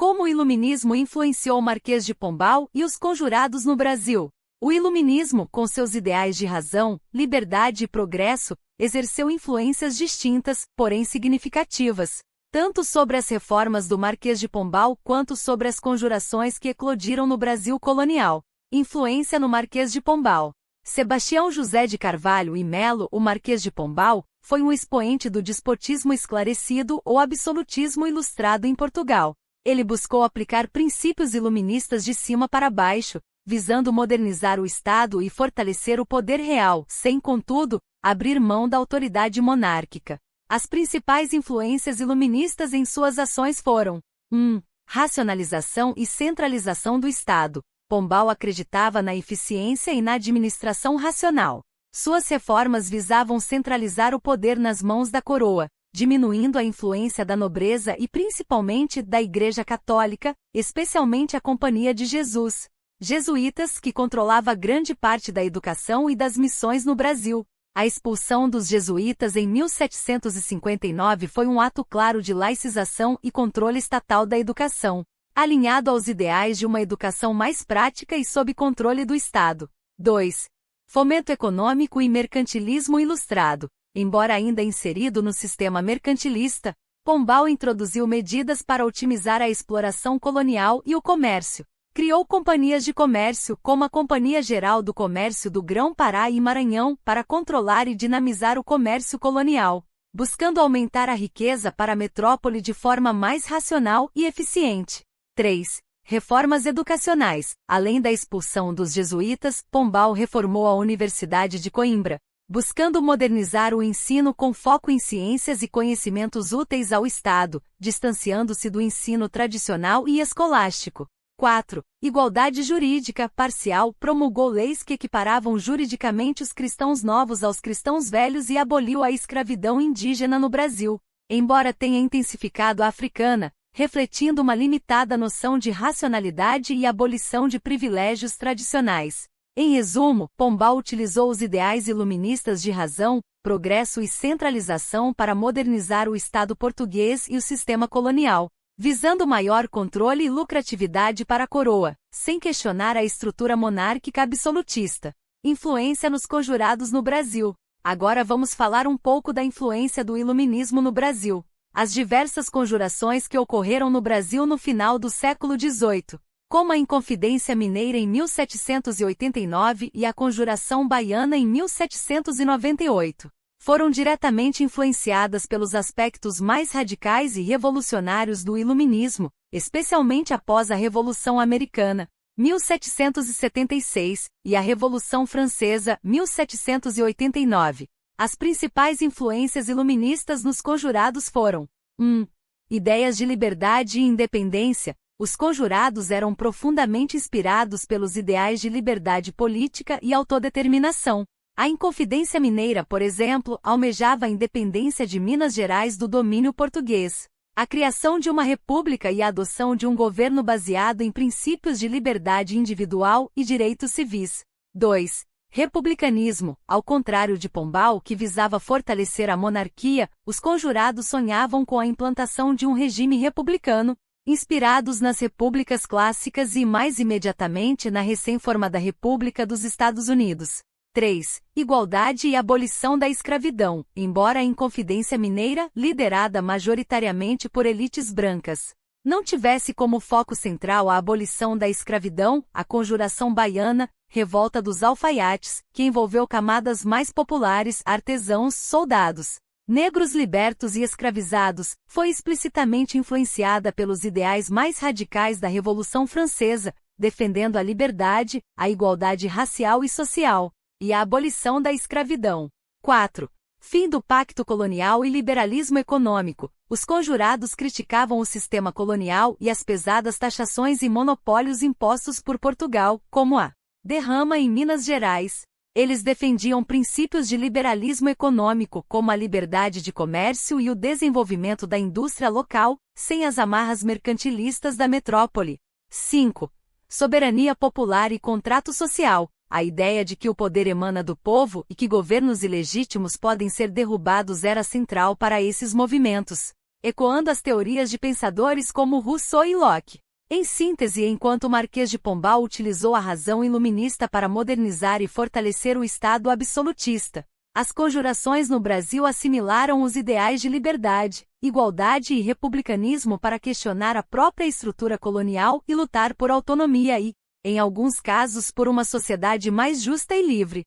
Como o Iluminismo influenciou o Marquês de Pombal e os conjurados no Brasil. O Iluminismo, com seus ideais de razão, liberdade e progresso, exerceu influências distintas, porém significativas, tanto sobre as reformas do Marquês de Pombal quanto sobre as conjurações que eclodiram no Brasil colonial. Influência no Marquês de Pombal. Sebastião José de Carvalho e Melo, o Marquês de Pombal, foi um expoente do despotismo esclarecido ou absolutismo ilustrado em Portugal. Ele buscou aplicar princípios iluministas de cima para baixo, visando modernizar o Estado e fortalecer o poder real, sem, contudo, abrir mão da autoridade monárquica. As principais influências iluministas em suas ações foram: 1. Racionalização e centralização do Estado. Pombal acreditava na eficiência e na administração racional. Suas reformas visavam centralizar o poder nas mãos da coroa, diminuindo a influência da nobreza e principalmente da Igreja Católica, especialmente a Companhia de Jesus. Jesuítas, que controlava grande parte da educação e das missões no Brasil. A expulsão dos jesuítas em 1759 foi um ato claro de laicização e controle estatal da educação, alinhado aos ideais de uma educação mais prática e sob controle do Estado. 2. Fomento econômico e mercantilismo ilustrado. Embora ainda inserido no sistema mercantilista, Pombal introduziu medidas para otimizar a exploração colonial e o comércio. Criou companhias de comércio, como a Companhia Geral do Comércio do Grão-Pará e Maranhão, para controlar e dinamizar o comércio colonial, buscando aumentar a riqueza para a metrópole de forma mais racional e eficiente. 3. Reformas educacionais. Além da expulsão dos jesuítas, Pombal reformou a Universidade de Coimbra, buscando modernizar o ensino com foco em ciências e conhecimentos úteis ao Estado, distanciando-se do ensino tradicional e escolástico. 4. Igualdade jurídica parcial. Promulgou leis que equiparavam juridicamente os cristãos novos aos cristãos velhos e aboliu a escravidão indígena no Brasil, embora tenha intensificado a africana, refletindo uma limitada noção de racionalidade e abolição de privilégios tradicionais. Em resumo, Pombal utilizou os ideais iluministas de razão, progresso e centralização para modernizar o Estado português e o sistema colonial, visando maior controle e lucratividade para a coroa, sem questionar a estrutura monárquica absolutista. Influência nos conjurados no Brasil. Agora vamos falar um pouco da influência do Iluminismo no Brasil. As diversas conjurações que ocorreram no Brasil no final do século XVIII, como a Inconfidência Mineira em 1789 e a Conjuração Baiana em 1798. Foram diretamente influenciadas pelos aspectos mais radicais e revolucionários do Iluminismo, especialmente após a Revolução Americana, 1776, e a Revolução Francesa, 1789. As principais influências iluministas nos conjurados foram: 1. Ideias de liberdade e independência. Os conjurados eram profundamente inspirados pelos ideais de liberdade política e autodeterminação. A Inconfidência Mineira, por exemplo, almejava a independência de Minas Gerais do domínio português, a criação de uma república e a adoção de um governo baseado em princípios de liberdade individual e direitos civis. 2. Republicanismo. Ao contrário de Pombal, que visava fortalecer a monarquia, os conjurados sonhavam com a implantação de um regime republicano, inspirados nas repúblicas clássicas e, mais imediatamente, na recém-formada República dos Estados Unidos. 3. Igualdade e abolição da escravidão. Embora a Inconfidência Mineira, liderada majoritariamente por elites brancas, não tivesse como foco central a abolição da escravidão, a Conjuração Baiana, revolta dos alfaiates, que envolveu camadas mais populares, artesãos, soldados, negros libertos e escravizados, foi explicitamente influenciada pelos ideais mais radicais da Revolução Francesa, defendendo a liberdade, a igualdade racial e social, e a abolição da escravidão. 4. Fim do pacto colonial e liberalismo econômico. Os conjurados criticavam o sistema colonial e as pesadas taxações e monopólios impostos por Portugal, como a derrama em Minas Gerais. Eles defendiam princípios de liberalismo econômico, como a liberdade de comércio e o desenvolvimento da indústria local, sem as amarras mercantilistas da metrópole. 5. Soberania popular e contrato social. A ideia de que o poder emana do povo e que governos ilegítimos podem ser derrubados era central para esses movimentos. ecoando as teorias de pensadores como Rousseau e Locke. Em síntese, enquanto o Marquês de Pombal utilizou a razão iluminista para modernizar e fortalecer o Estado absolutista, as conjurações no Brasil assimilaram os ideais de liberdade, igualdade e republicanismo para questionar a própria estrutura colonial e lutar por autonomia e, em alguns casos, por uma sociedade mais justa e livre.